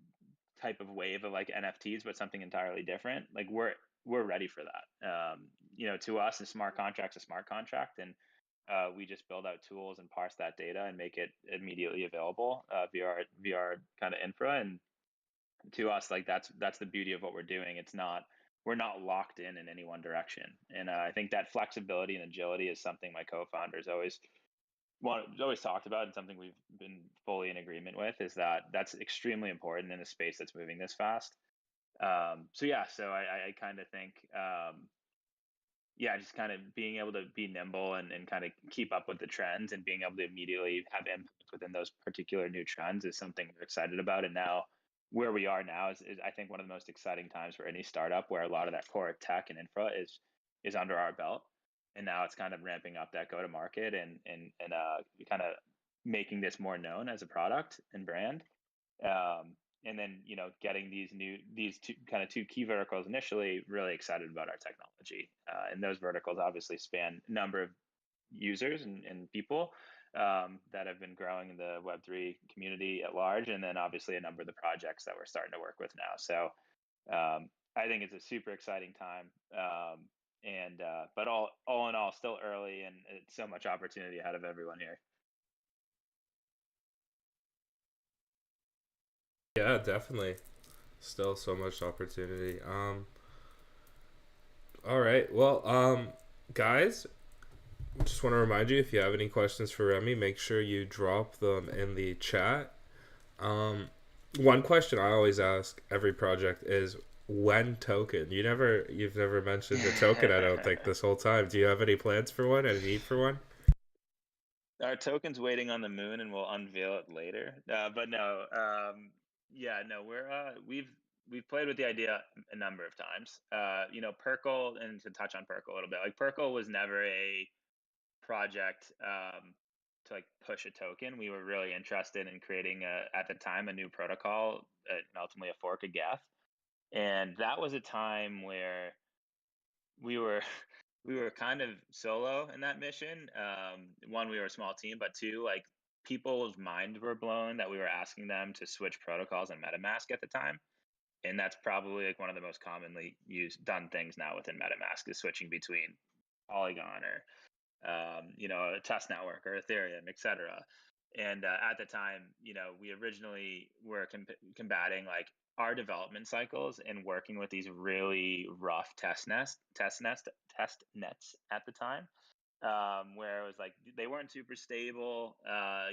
Speaker 2: type of wave of like NFTs, but something entirely different. Like we're ready for that. To us, a smart contract's a smart contract, and we just build out tools and parse that data and make it immediately available via our kind of infra. And to us, like that's the beauty of what we're doing. We're not locked in any one direction. And I think that flexibility and agility is something my co-founders always talked about, and something we've been fully in agreement with, is that that's extremely important in a space that's moving this fast. So I kind of think, just kind of being able to be nimble and kind of keep up with the trends and being able to immediately have impact within those particular new trends is something we're excited about. And now where we are now is I think one of the most exciting times for any startup, where a lot of that core tech and infra is under our belt. And now it's kind of ramping up that go to market and kind of making this more known as a product and brand. And then, getting these two key verticals initially, really excited about our technology. And those verticals obviously span a number of users and people that have been growing in the Web3 community at large, and then obviously a number of the projects that we're starting to work with now. So I think it's a super exciting time. But all in all, still early, and it's so much opportunity ahead of everyone here.
Speaker 1: Yeah, definitely. Still so much opportunity. All right. Well, guys, just want to remind you, if you have any questions for Remy, make sure you drop them in the chat. Um, One question I always ask every project is, when token? You've never mentioned the token, I don't think, this whole time. Do you have any plans for one? Any need for one?
Speaker 2: Our token's waiting on the moon, and we'll unveil it later. But no, yeah, no, we've played with the idea a number of times. Perkle, and to touch on Perkle a little bit, like Perkle was never a project to like push a token. We were really interested in creating at the time, a new protocol, and ultimately a fork of Geth. And that was a time where we were we were kind of solo in that mission. One, we were a small team, but two, like people's minds were blown that we were asking them to switch protocols in MetaMask at the time. And that's probably like one of the most commonly done things now within MetaMask, is switching between Polygon or a test network or Ethereum, etc. And at the time, we originally were combating like our development cycles and working with these really rough test nets at the time, where it was like they weren't super stable.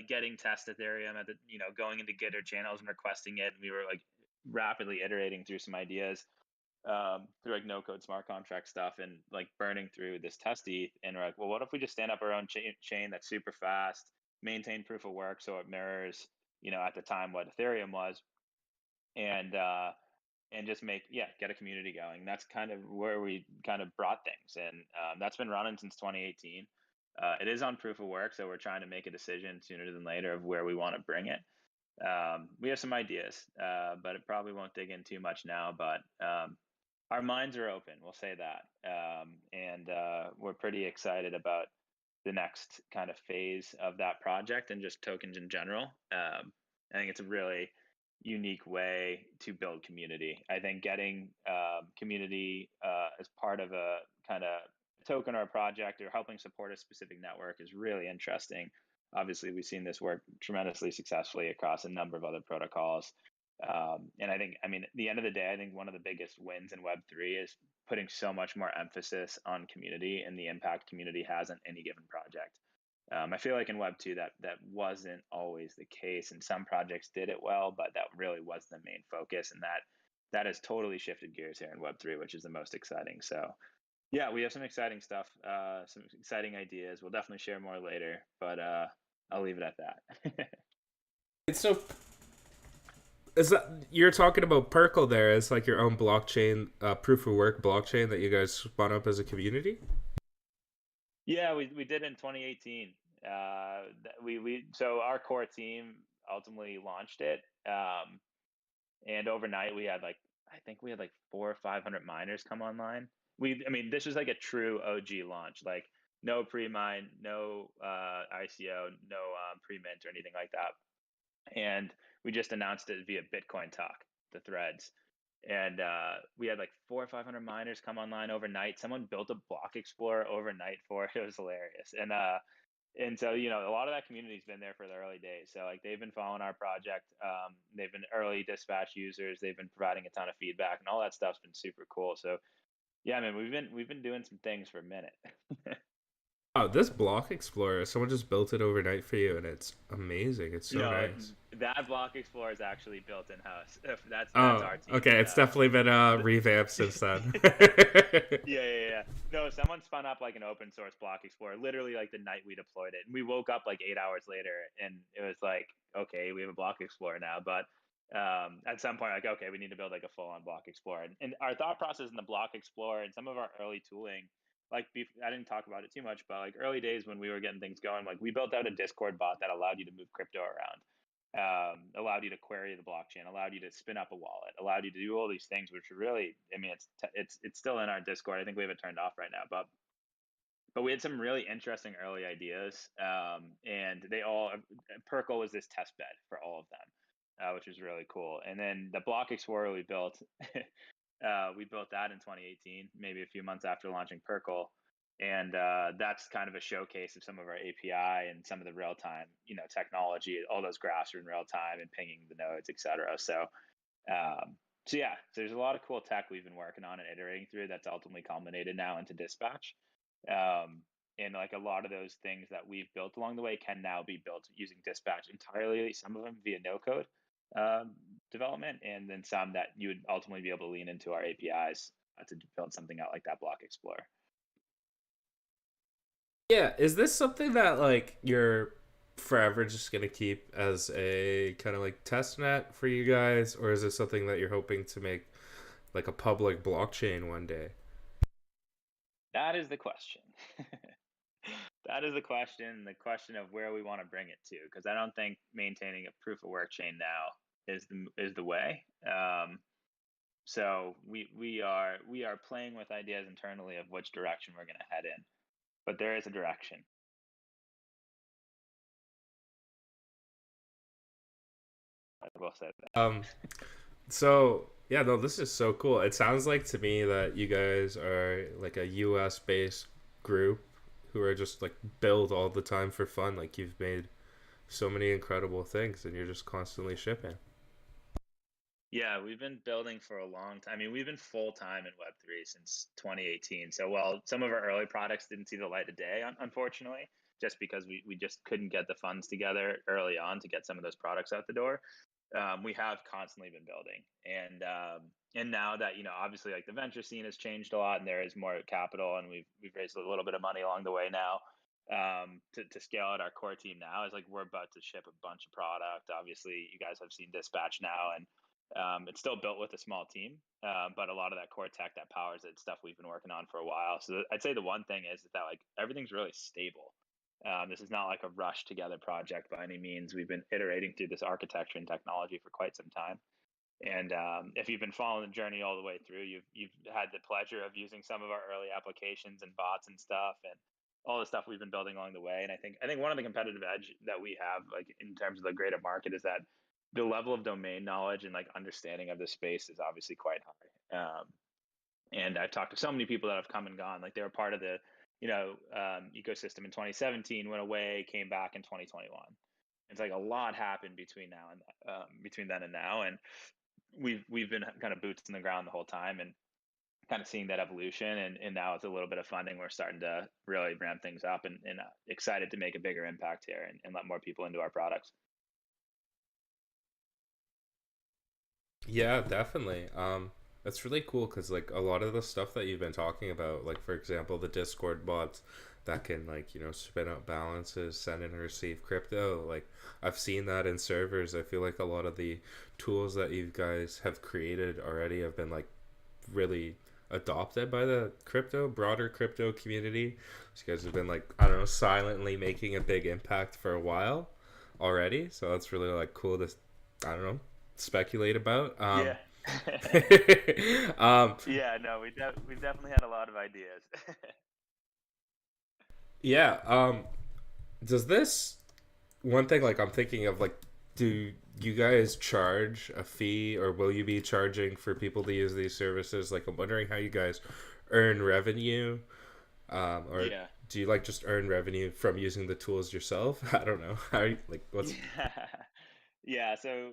Speaker 2: Getting test Ethereum at the going into Gitter channels and requesting it, and we were like rapidly iterating through some ideas through like no code smart contract stuff, and like burning through this test ETH. And we're like, well, what if we just stand up our own chain that's super fast, maintain proof of work so it mirrors, at the time what Ethereum was, and just get a community going. And that's kind of where we kind of brought things, and that's been running since 2018. It is on proof of work, so we're trying to make a decision sooner than later of where we want to bring it. We have some ideas, but it probably won't dig in too much now. But our minds are open, we'll say that. And we're pretty excited about the next kind of phase of that project and just tokens in general. I think it's a really unique way to build community. I think getting community as part of a kind of token or a project, or helping support a specific network, is really interesting. Obviously, we've seen this work tremendously successfully across a number of other protocols. And at the end of the day, I think one of the biggest wins in Web3 is putting so much more emphasis on community and the impact community has on any given project. I feel like in Web2 that wasn't always the case, and some projects did it well, but that really was the main focus, and that has totally shifted gears here in Web3, which is the most exciting. So yeah, we have some exciting stuff, some exciting ideas. We'll definitely share more later, but I'll leave it at that.
Speaker 1: It's so. Is that you're talking about Perkle there as like your own blockchain, proof of work blockchain that you guys spun up as a community?
Speaker 2: Yeah, we did in 2018. So our core team, ultimately launched it. And overnight we had like, I think we had like 400 or 500 miners come online. I mean, this was like a true OG launch, like no pre-mine, no ICO, no pre-mint or anything like that. And we just announced it via Bitcoin Talk, the threads. And we had like 400 or 500 miners come online overnight. Someone built a block explorer overnight for it. It was hilarious. And so, a lot of that community's been there for the early days. So like they've been following our project. They've been early dispatch users. They've been providing a ton of feedback, and all that stuff's been super cool. So yeah, man, we've been doing some things for a minute.
Speaker 1: Oh, this block explorer, someone just built it overnight for you, and it's amazing. It's so
Speaker 2: No,
Speaker 1: nice.
Speaker 2: that block explorer is actually built in house. That's
Speaker 1: Oh,
Speaker 2: our team.
Speaker 1: okay. It's definitely been revamped since then.
Speaker 2: Yeah. No, someone spun up like an open source block explorer literally like the night we deployed it. And we woke up like 8 hours later and it was like, okay, we have a block explorer now. But at some point, like, okay, we need to build like a full on block explorer. And our thought process in the block explorer and some of our early tooling, like I didn't talk about it too much, but like early days when we were getting things going, like we built out a Discord bot that allowed you to move crypto around, allowed you to query the blockchain, allowed you to spin up a wallet, allowed you to do all these things, which are really, I mean, it's still in our Discord. I think we have it turned off right now, but we had some really interesting early ideas, and they all Perkle was this test bed for all of them, which was really cool. And then the Block Explorer we built, we built that in 2018, maybe a few months after launching Perkle. And that's kind of a showcase of some of our API and some of the real time, technology. All those graphs are in real time and pinging the nodes, et cetera. So yeah, so there's a lot of cool tech we've been working on and iterating through that's ultimately culminated now into Dispatch. And like a lot of those things that we've built along the way can now be built using Dispatch entirely, some of them via no code development, and then some that you would ultimately be able to lean into our APIs to build something out like that Block Explorer.
Speaker 1: Yeah, is this something that like you're forever just gonna keep as a kind of like test net for you guys, or is this something that you're hoping to make like a public blockchain one day?
Speaker 2: That is the question. That is the question of where we want to bring it to, because I don't think maintaining a proof of work chain now is the way. So we are playing with ideas internally of which direction we're going to head in, but there is a direction. I will say that.
Speaker 1: So yeah, no, this is so cool. It sounds like to me that you guys are like a US based group who are just like build all the time for fun. Like you've made so many incredible things and you're just constantly shipping.
Speaker 2: Yeah, we've been building for a long time. I mean, we've been full time in Web3 since 2018. So while some of our early products didn't see the light of day, unfortunately, just because we just couldn't get the funds together early on to get some of those products out the door, we have constantly been building. And now that, obviously like the venture scene has changed a lot and there is more capital and we've raised a little bit of money along the way now, to scale out our core team now is like we're about to ship a bunch of product. Obviously, you guys have seen Dispatch now, and it's still built with a small team, but a lot of that core tech that powers it, stuff we've been working on for a while. So I'd say the one thing is that like everything's really stable. This is not like a rush together project by any means. We've been iterating through this architecture and technology for quite some time. And if you've been following the journey all the way through, you've had the pleasure of using some of our early applications and bots and stuff, and all the stuff we've been building along the way. And I think one of the competitive edge that we have, like in terms of the greater market, is that the level of domain knowledge and like understanding of the space is obviously quite high. And I've talked to so many people that have come and gone. Like they were part of the ecosystem in 2017, went away, came back in 2021. It's like a lot happened between now and between then and now, and we've been kind of boots in the ground the whole time and kind of seeing that evolution. And now with a little bit of funding, we're starting to really ramp things up and excited to make a bigger impact here and let more people into our products.
Speaker 1: Yeah, definitely. That's really cool because like a lot of the stuff that you've been talking about, like for example, the Discord bots that can like spin up balances, send and receive crypto. Like I've seen that in servers. I feel like a lot of the tools that you guys have created already have been like really adopted by the broader crypto community. So you guys have been like, I don't know, silently making a big impact for a while. already, so that's really like cool to, I don't know, speculate about.
Speaker 2: Yeah.
Speaker 1: Um,
Speaker 2: Yeah, no, we've definitely had a lot of ideas.
Speaker 1: yeah. Does this one thing like I'm thinking of like, do you guys charge a fee, or will you be charging for people to use these services? Like, I'm wondering how you guys earn revenue, or
Speaker 2: Yeah.
Speaker 1: do you like just earn revenue from using the tools yourself? I don't know. How you, like what's
Speaker 2: Yeah. Yeah, so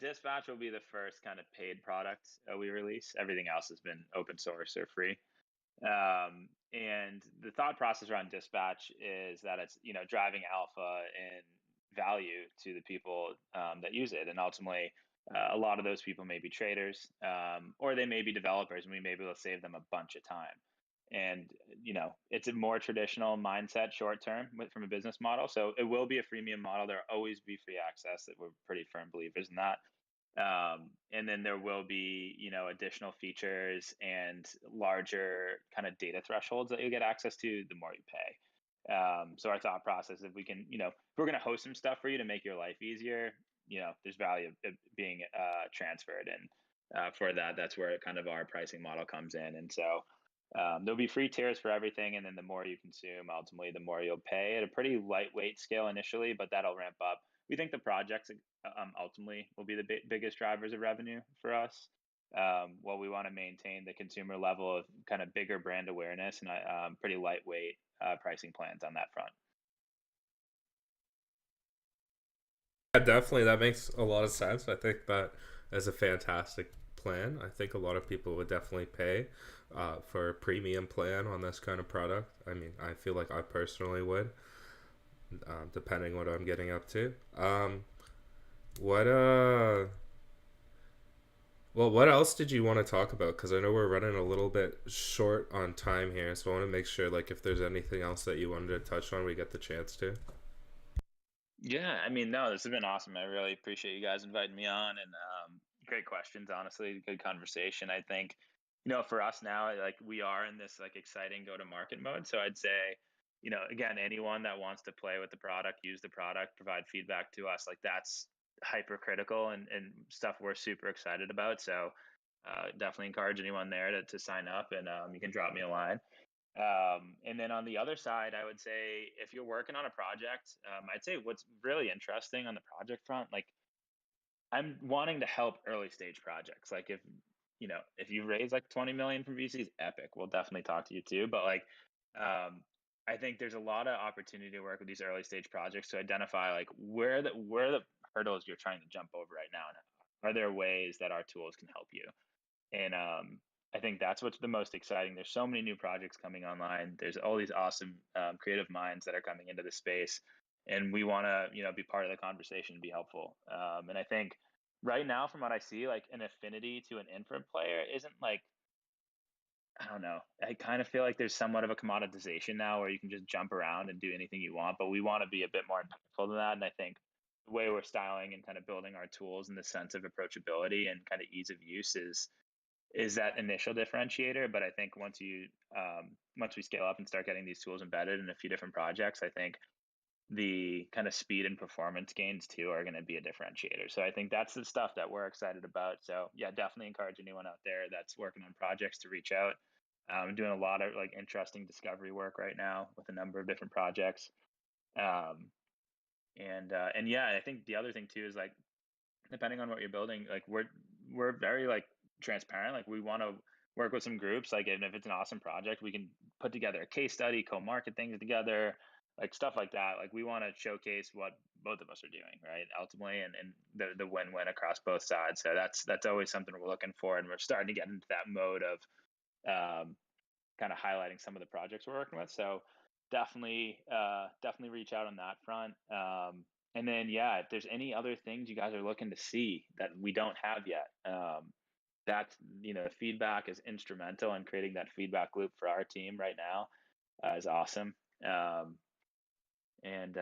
Speaker 2: Dispatch will be the first kind of paid product we release. Everything else has been open source or free. And the thought process around Dispatch is that it's, driving alpha and value to the people that use it. And ultimately, a lot of those people may be traders, or they may be developers, and we may be able to save them a bunch of time. And, it's a more traditional mindset short term from a business model. So it will be a freemium model. There'll always be free access, that we're pretty firm believers in that. And then there will be, additional features and larger kind of data thresholds that you get access to the more you pay. So our thought process, if we can, if we're going to host some stuff for you to make your life easier, there's value of it being transferred. And for that, that's where kind of our pricing model comes in. And so there'll be free tiers for everything. And then the more you consume, ultimately, the more you'll pay at a pretty lightweight scale initially, but that'll ramp up. We think the projects ultimately will be the biggest drivers of revenue for us. While we want to maintain the consumer level of kind of bigger brand awareness and pretty lightweight pricing plans on that front.
Speaker 1: Yeah, definitely that makes a lot of sense. I think that is a fantastic plan. I think a lot of people would definitely pay for a premium plan on this kind of product. I mean, I feel like I personally would, depending what I'm getting up to. What Well, what else did you want to talk about? Because I know we're running a little bit short on time here, so I want to make sure, like, if there's anything else that you wanted to touch on, we get the chance to.
Speaker 2: Yeah, I mean, no, this has been awesome. I really appreciate you guys inviting me on, and great questions. Honestly, good conversation. I think, for us now, like we are in this like exciting go to market mode. So I'd say, again, anyone that wants to play with the product, use the product, provide feedback to us, like that's hypercritical and stuff we're super excited about. So definitely encourage anyone there to sign up, and you can drop me a line. And then on the other side, I would say if you're working on a project, I'd say what's really interesting on the project front, like I'm wanting to help early stage projects. Like if you raise like 20 million from VCs, epic. We'll definitely talk to you too. But like, um, I think there's a lot of opportunity to work with these early stage projects to identify like where the hurdles you're trying to jump over right now, and are there ways that our tools can help you? And I think that's what's the most exciting. There's so many new projects coming online. There's all these awesome creative minds that are coming into the space, and we want to be part of the conversation and be helpful. And I think right now, from what I see, like an affinity to an infra player isn't like, I don't know. I kind of feel like there's somewhat of a commoditization now where you can just jump around and do anything you want, but we want to be a bit more impactful than that. And I think the way we're styling and kind of building our tools in the sense of approachability and kind of ease of use is that initial differentiator. But I think once we scale up and start getting these tools embedded in a few different projects, I think the kind of speed and performance gains too are going to be a differentiator. So I think that's the stuff that we're excited about. So yeah, definitely encourage anyone out there that's working on projects to reach out. I'm doing a lot of like interesting discovery work right now with a number of different projects. Um, and yeah, I think the other thing too is like depending on what you're building, like we're very like transparent. Like we want to work with some groups. Like, and if it's an awesome project, we can put together a case study, co-market things together, like stuff like that. Like we want to showcase what both of us are doing, right? Ultimately, and the win-win across both sides. So that's always something we're looking for, and we're starting to get into that mode of um, kind of highlighting some of the projects we're working with. So definitely reach out on that front. And then yeah, if there's any other things you guys are looking to see that we don't have yet, that's feedback is instrumental in creating that feedback loop for our team right now. Is awesome. Um, and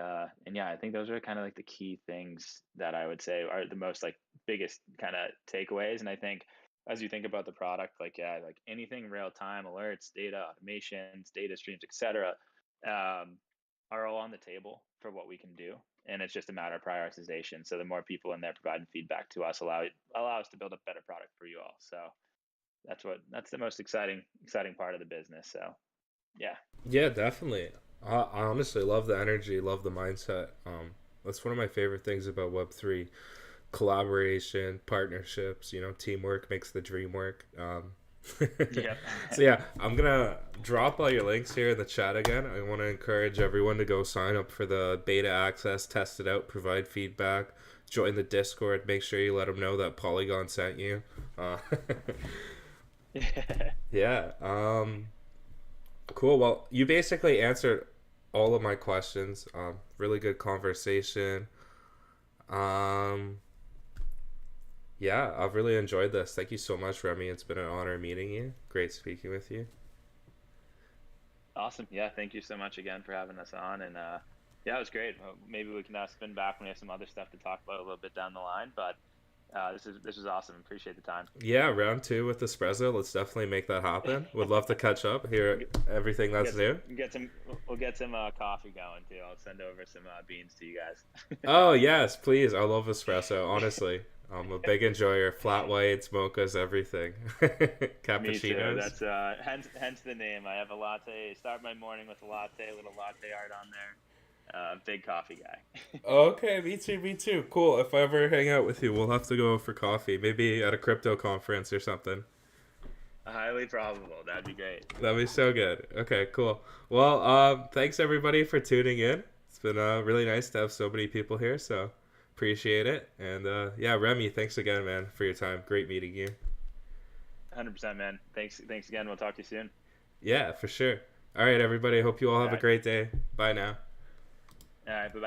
Speaker 2: yeah, I think those are kind of like the key things that I would say are the most like biggest kind of takeaways. And I think as you think about the product, like yeah, like anything real time alerts, data automations, data streams, etc. are all on the table for what we can do, and it's just a matter of prioritization. So the more people in there providing feedback to us allow us to build a better product for you all. So that's the most exciting part of the business. So yeah.
Speaker 1: Yeah, definitely. I honestly love the energy, love the mindset. That's one of my favorite things about Web3: collaboration, partnerships. Teamwork makes the dream work.
Speaker 2: Yep.
Speaker 1: So yeah, I'm gonna drop all your links here in the chat again. I want to encourage everyone to go sign up for the beta access, test it out, provide feedback, join the Discord. Make sure you let them know that Polygon sent you. Uh,
Speaker 2: Yeah.
Speaker 1: yeah. Cool. Well, you basically answered all of my questions. Really good conversation. Um, yeah, I've really enjoyed this. Thank you so much, Remy. It's been an honor meeting you. Great speaking with you.
Speaker 2: Awesome. Yeah. Thank you so much again for having us on. And yeah, it was great. Maybe we can spin back when we have some other stuff to talk about a little bit down the line. But this is awesome. Appreciate the time.
Speaker 1: Yeah, round two with Espresso. Let's definitely make that happen. Would love to catch up, hear everything that's new.
Speaker 2: We'll get some coffee going too. I'll send over some beans to you guys.
Speaker 1: Oh, yes, please. I love Espresso, honestly. I'm a big enjoyer. Flat whites, mochas, everything.
Speaker 2: Me too.
Speaker 1: Cappuccinos.
Speaker 2: That's hence the name. I have a latte. Start my morning with a latte, a little latte art on there. Big coffee guy.
Speaker 1: Okay, me too, me too. Cool. If I ever hang out with you, we'll have to go for coffee. Maybe at a crypto conference or something.
Speaker 2: Highly probable. That'd be great.
Speaker 1: That'd be so good. Okay, cool. Well, thanks everybody for tuning in. It's been really nice to have so many people here, so appreciate it. And yeah, Remy, thanks again, man, for your time. Great meeting you.
Speaker 2: 100%, man. Thanks again. We'll talk to you soon.
Speaker 1: Yeah, for sure. All right, everybody. Hope you all
Speaker 2: All
Speaker 1: have a
Speaker 2: right.
Speaker 1: great day. Bye now.
Speaker 2: All right. Bye bye.